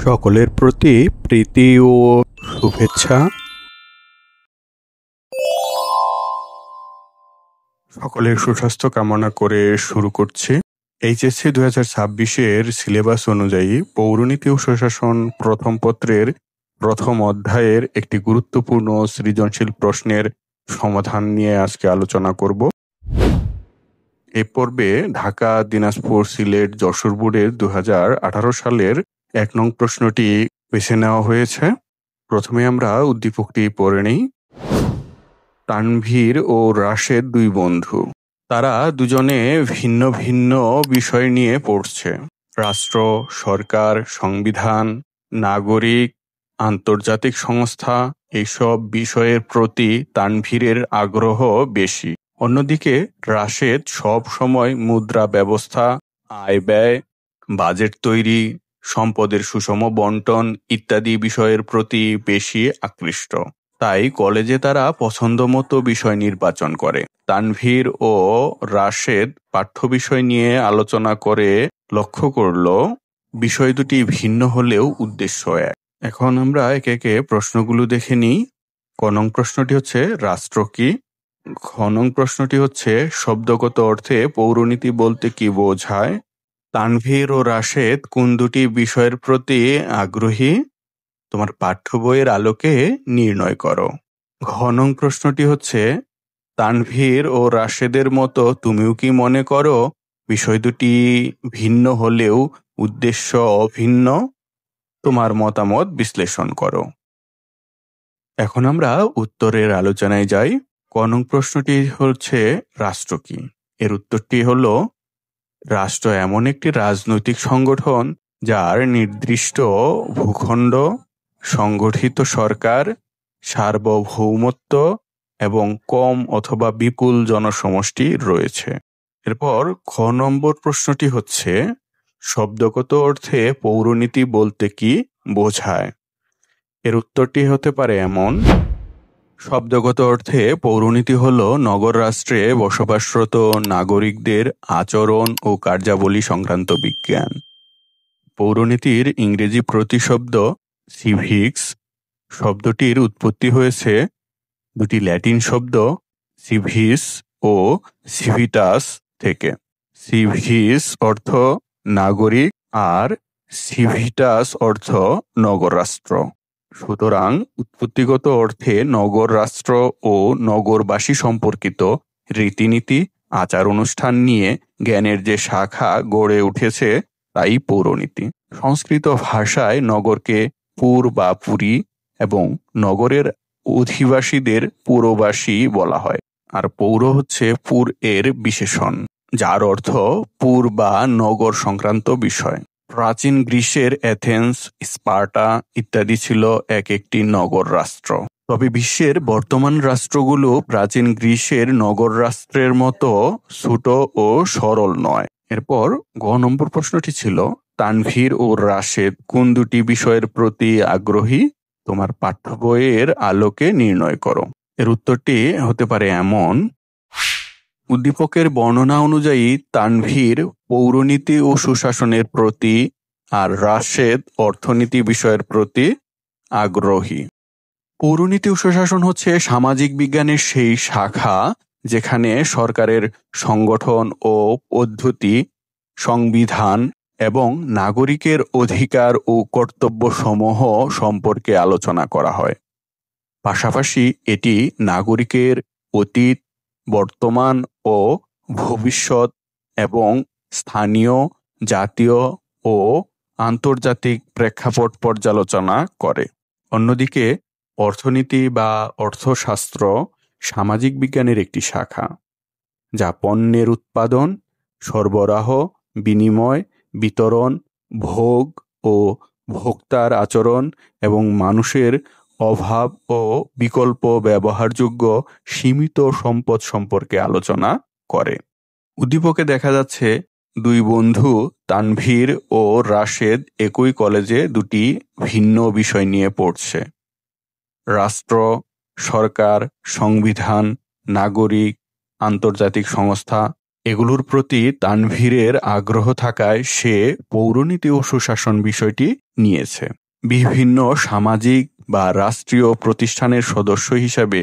সকলের প্রতি প্রীতি ও শুভেচ্ছা। সকলের সুস্বাস্থ্য কামনা করে শুরু করছি। এইচএসসি 2026-এর সিলেবাস অনুযায়ী পৌরনীতি ও সুশাসন প্রথম পত্রের প্রথম অধ্যায়ের একটি গুরুত্বপূর্ণ সৃজনশীল প্রশ্নের সমাধান নিয়ে আজকে আলোচনা করব। এই পর্বে ঢাকা, দিনাজপুর, সিলেট, যশোর বোর্ডের 2018 সালের 1 নং প্রশ্নটি বেছে নেওয়া হয়েছে। প্রথমে আমরা উদ্দীপকটি পড়ে নিই। তানভীর ও রাশেদ দুই বন্ধু। তারা দুজনে ভিন্ন ভিন্ন বিষয় নিয়ে পড়ছে। রাষ্ট্র, সরকার, সংবিধান, নাগরিক, আন্তর্জাতিক সংস্থা এইসব বিষয়ের প্রতি তানভীরের আগ্রহ বেশি। অন্যদিকে রাশেদ সব সময় মুদ্রা ব্যবস্থা, আয় ব্যয়, বাজেট তৈরি, সম্পদের সুষম বন্টন ইত্যাদি বিষয়ের প্রতি বেশি আকৃষ্ট। তাই কলেজে তারা পছন্দমতো বিষয় নির্বাচন করে। তানভীর ও রাশেদ পাঠ্য বিষয় নিয়ে আলোচনা করে লক্ষ্য করল বিষয় দুটি ভিন্ন হলেও উদ্দেশ্য এক। এখন আমরা একে একে প্রশ্নগুলো দেখে নিই। ক নং প্রশ্নটি হচ্ছে রাষ্ট্র কি? খ নং প্রশ্নটি হচ্ছে শব্দগত অর্থে পৌরনীতি বলতে কি বোঝায়? তানভীর ও রাশেদ কোন দুটি বিষয়ের প্রতি আগ্রহী? তোমার পাঠ্য বইয়ের আলোকে নির্ণয় করো। ঘ নং প্রশ্নটি হচ্ছে তানভীর ও রাশেদের মতো তুমিও কি মনে করো বিষয় দুটি ভিন্ন হলেও উদ্দেশ্য অভিন্ন? তোমার মতামত বিশ্লেষণ করো। এখন আমরা উত্তরের আলোচনায় যাই। ক নং প্রশ্নটি হচ্ছে রাষ্ট্র কি? এর উত্তরটি হলো রাষ্ট্র এমন একটি রাজনৈতিক সংগঠন যার নির্দিষ্ট ভূখণ্ড, সংগঠিত সরকার, সার্বভৌমত্ব এবং কম অথবা বিপুল জনসমষ্টি রয়েছে। এরপর খ নম্বর প্রশ্নটি হচ্ছে শব্দগত অর্থে পৌরনীতি বলতে কি বোঝায়? এর উত্তরটি হতে পারে এমন। শব্দগত অর্থে পৌরনীতি হল নগর রাষ্ট্রে বসবাসরত নাগরিকদের আচরণ ও কার্যাবলী সংক্রান্ত বিজ্ঞান। পৌরনীতির ইংরেজি প্রতিশব্দ সিভিক্স। শব্দটির উৎপত্তি হয়েছে দুটি ল্যাটিন শব্দ সিভিস ও সিভিটাস থেকে। সিভিস অর্থ নাগরিক আর সিভিটাস অর্থ নগর রাষ্ট্র। সুতরাং উৎপত্তিগত অর্থে নগর রাষ্ট্র ও নগরবাসী সম্পর্কিত রীতিনীতি, আচার অনুষ্ঠান নিয়ে জ্ঞানের যে শাখা গড়ে উঠেছে তাই পৌরনীতি। সংস্কৃত ভাষায় নগরকে পুর বা পুরী এবং নগরের অধিবাসীদের পুরবাসী বলা হয়। আর পৌর হচ্ছে পুর এর বিশেষণ, যার অর্থ পুর বা নগর সংক্রান্ত বিষয়। প্রাচীন গ্রীসের এথেন্স, স্পার্টা ইত্যাদি ছিল এক একটি নগর রাষ্ট্র। তবে বিশ্বের বর্তমান রাষ্ট্রগুলো প্রাচীন গ্রীসের নগর রাষ্ট্রের মতো ছোট ও সরল নয়। এরপর গ নম্বর প্রশ্নটি ছিল তানভীর ও রাশেদ কোন দুটি বিষয়ের প্রতি আগ্রহী? তোমার পাঠ্য বইয়ের আলোকে নির্ণয় করো। এর উত্তরটি হতে পারে এমন। উদ্দীপকের বর্ণনা অনুযায়ী তানভীর পৌরনীতি ও সুশাসনের প্রতি আর রাশেদ অর্থনীতি বিষয়ের প্রতি আগ্রহী। পৌরনীতি ও সুশাসন হচ্ছে সামাজিক বিজ্ঞানের সেই শাখা যেখানে সরকারের সংগঠন ও পদ্ধতি, সংবিধান এবং নাগরিকের অধিকার ও কর্তব্য সমূহ সম্পর্কে আলোচনা করা হয়। পাশাপাশি এটি নাগরিকের অতীত, বর্তমান ও ভবিষ্যৎ এবং স্থানীয়, জাতীয় ও আন্তর্জাতিক প্রেক্ষাপট পর্যালোচনা করে। অন্যদিকে অর্থনীতি বা অর্থশাস্ত্র সামাজিক বিজ্ঞানের একটি শাখা যা পণ্যের উৎপাদন, সরবরাহ, বিনিময়, বিতরণ, ভোগ ও ভোক্তার আচরণ এবং মানুষের অভাব ও বিকল্প ব্যবহারযোগ্য সীমিত সম্পদ সম্পর্কে আলোচনা করে। উদ্দীপকে দেখা যাচ্ছে দুই বন্ধু তানভীর ও রাশেদ একই কলেজে দুটি ভিন্ন বিষয় নিয়ে পড়ছে। রাষ্ট্র, সরকার, সংবিধান, নাগরিক, আন্তর্জাতিক সংস্থা এগুলোর প্রতি তানভীরের আগ্রহ থাকায় সে পৌরনীতি ও সুশাসন বিষয়টি নিয়েছে। বিভিন্ন সামাজিক বা রাষ্ট্রীয় প্রতিষ্ঠানের সদস্য হিসাবে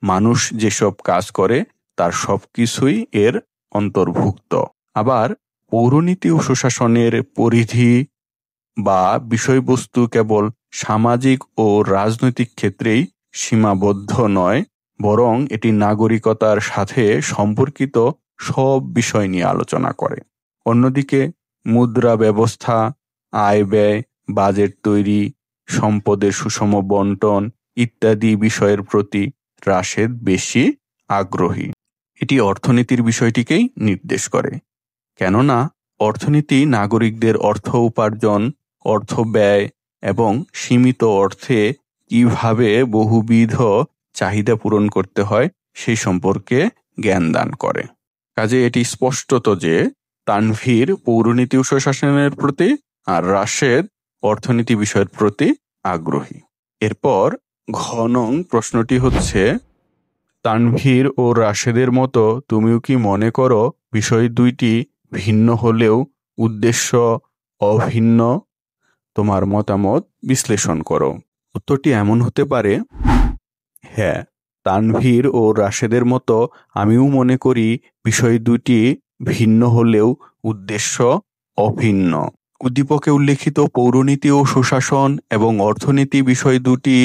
মানুষ যেসব কাজ করে তার সবকিছুই এর অন্তর্ভুক্ত। আবার পৌরনীতি ও সুশাসনের পরিধি বা বিষয়বস্তু কেবল সামাজিক ও রাজনৈতিক ক্ষেত্রেই সীমাবদ্ধ নয়, বরং এটি নাগরিকতার সাথে সম্পর্কিত সব বিষয় নিয়ে আলোচনা করে। অন্যদিকে মুদ্রা ব্যবস্থা, আয় ব্যয়, বাজেট তৈরি, সম্পদের সুষম বন্টন ইত্যাদি বিষয়ের প্রতি রাশেদ বেশি আগ্রহী। এটি অর্থনীতির বিষয়টিকেই নির্দেশ করে, কেননা অর্থনীতি নাগরিকদের অর্থ উপার্জন, অর্থ ব্যয় এবং সীমিত অর্থে কিভাবে বহুবিধ চাহিদা পূরণ করতে হয় সেই সম্পর্কে জ্ঞান দান করে। কাজে এটি স্পষ্টত যে তানভীর পৌরনীতি ও সুশাসনের প্রতি আর রাশেদ অর্থনীতি বিষয়ের প্রতি আগ্রহী। এরপর ঘ নং প্রশ্নটি হচ্ছে, তানভীর ও রাশেদের মতো তুমিও কি মনে করো বিষয় দুইটি ভিন্ন হলেও উদ্দেশ্য অভিন্ন? তোমার মতামত বিশ্লেষণ করো। উত্তরটি এমন হতে পারে, হ্যাঁ, তানভীর ও রাশেদের মতো আমিও মনে করি বিষয় দুটি ভিন্ন হলেও উদ্দেশ্য অভিন্ন। উদ্দীপকে উল্লেখিত পৌরনীতি ও সুশাসন এবং অর্থনীতি বিষয় দুটি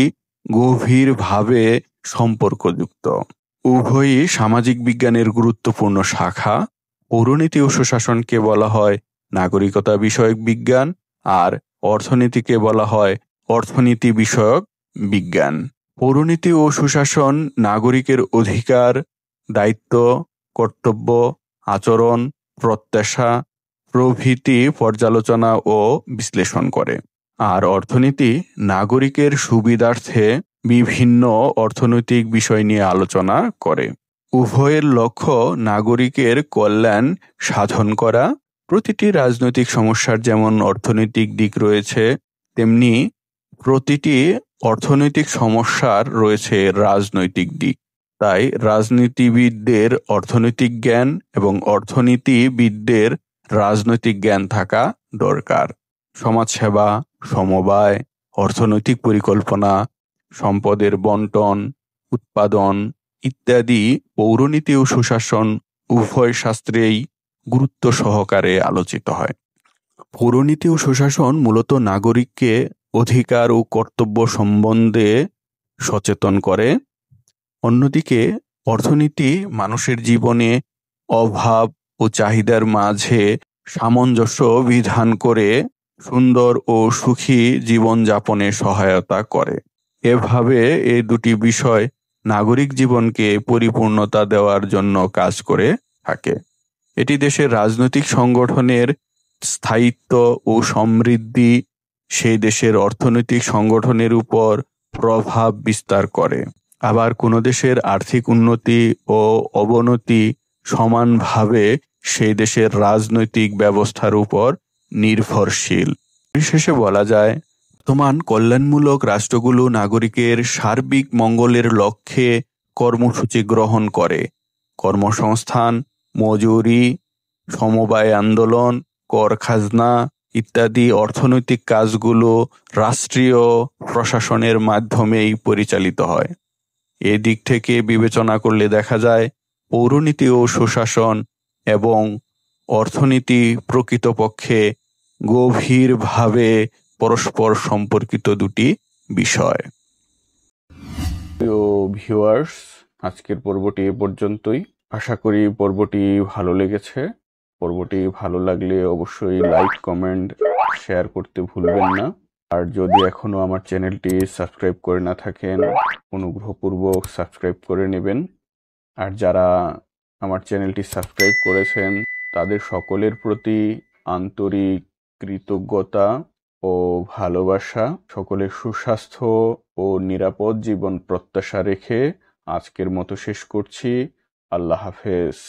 গভীরভাবে সম্পর্কযুক্ত। উভয়ই সামাজিক বিজ্ঞানের গুরুত্বপূর্ণ শাখা। পৌরনীতি ও সুশাসনকে বলা হয় নাগরিকতা বিষয়ক বিজ্ঞান, আর অর্থনীতিকে বলা হয় অর্থনীতি বিষয়ক বিজ্ঞান। পৌরনীতি ও সুশাসন নাগরিকের অধিকার, দায়িত্ব, কর্তব্য, আচরণ, প্রত্যাশা প্রভৃতি পর্যালোচনা ও বিশ্লেষণ করে, আর অর্থনীতি নাগরিকের সুবিধার্থে বিভিন্ন অর্থনৈতিক বিষয় নিয়ে আলোচনা করে। উভয়ের লক্ষ্য নাগরিকের কল্যাণ সাধন করা। প্রতিটি রাজনৈতিক সমস্যার যেমন অর্থনৈতিক দিক রয়েছে, তেমনি প্রতিটি অর্থনৈতিক সমস্যার রয়েছে রাজনৈতিক দিক। তাই রাজনীতিবিদদের অর্থনৈতিক জ্ঞান এবং অর্থনীতিবিদদের রাজনৈতিক জ্ঞান থাকা দরকার। সমাজসেবা, সমবায়, অর্থনৈতিক পরিকল্পনা, সম্পদের বন্টন, উৎপাদন ইত্যাদি পৌরনীতি ও সুশাসন উভয় শাস্ত্রেই গুরুত্ব সহকারে আলোচিত হয়। পৌরনীতি ও সুশাসন মূলত নাগরিককে অধিকার ও কর্তব্য সম্বন্ধে সচেতন করে। অন্যদিকে অর্থনীতি মানুষের জীবনে অভাব ও চাহিদার মাঝে সামঞ্জস্য বিধান করে সুন্দর ও সুখী জীবনযাপনে সহায়তা করে। এভাবে এই দুটি বিষয় নাগরিক জীবনকে পরিপূর্ণতা দেওয়ার জন্য কাজ করে থাকে। এটি দেশের রাজনৈতিক সংগঠনের স্থায়িত্ব ও সমৃদ্ধি, সেই দেশের অর্থনৈতিক সংগঠনের উপর প্রভাব বিস্তার করে। আবার কোনো দেশের আর্থিক উন্নতি ও অবনতি সমানভাবে সেই দেশের রাজনৈতিক ব্যবস্থার উপর নির্ভরশীল। বিশেষে বলা যায়, বর্তমান কল্যাণমূলক রাষ্ট্রগুলো নাগরিকের সার্বিক মঙ্গলের লক্ষ্যে কর্মসূচি গ্রহণ করে। কর্মসংস্থান, মজুরি, সমবায় আন্দোলন, কর খাজনা ইত্যাদি অর্থনৈতিক কাজগুলো রাষ্ট্রীয় প্রশাসনের মাধ্যমেই পরিচালিত হয়। এদিক থেকে বিবেচনা করলে দেখা যায় পৌরনীতি ও সুশাসন এবং অর্থনীতি প্রকৃতপক্ষে গভীরভাবে পরস্পর সম্পর্কিত দুটি বিষয়। প্রিয় ভিউয়ার্স, আজকের পর্বটি এ পর্যন্তই। আশা করি পর্বটি ভালো লেগেছে। পর্বটি ভালো লাগলে অবশ্যই লাইক, কমেন্ট, শেয়ার করতে ভুলবেন না। আর যদি এখনো আমার চ্যানেলটি সাবস্ক্রাইব করে না থাকেন, অনুগ্রহপূর্বক সাবস্ক্রাইব করে নেবেন। আর যারা আমার চ্যানেলটি সাবস্ক্রাইব করেছেন তাদের সকলের প্রতি আন্তরিক কৃতজ্ঞতা ও ভালোবাসা। সকলের সুস্বাস্থ্য ও নিরাপদ জীবন প্রত্যাশা রেখে আজকের মতো শেষ করছি। আল্লাহ হাফেজ।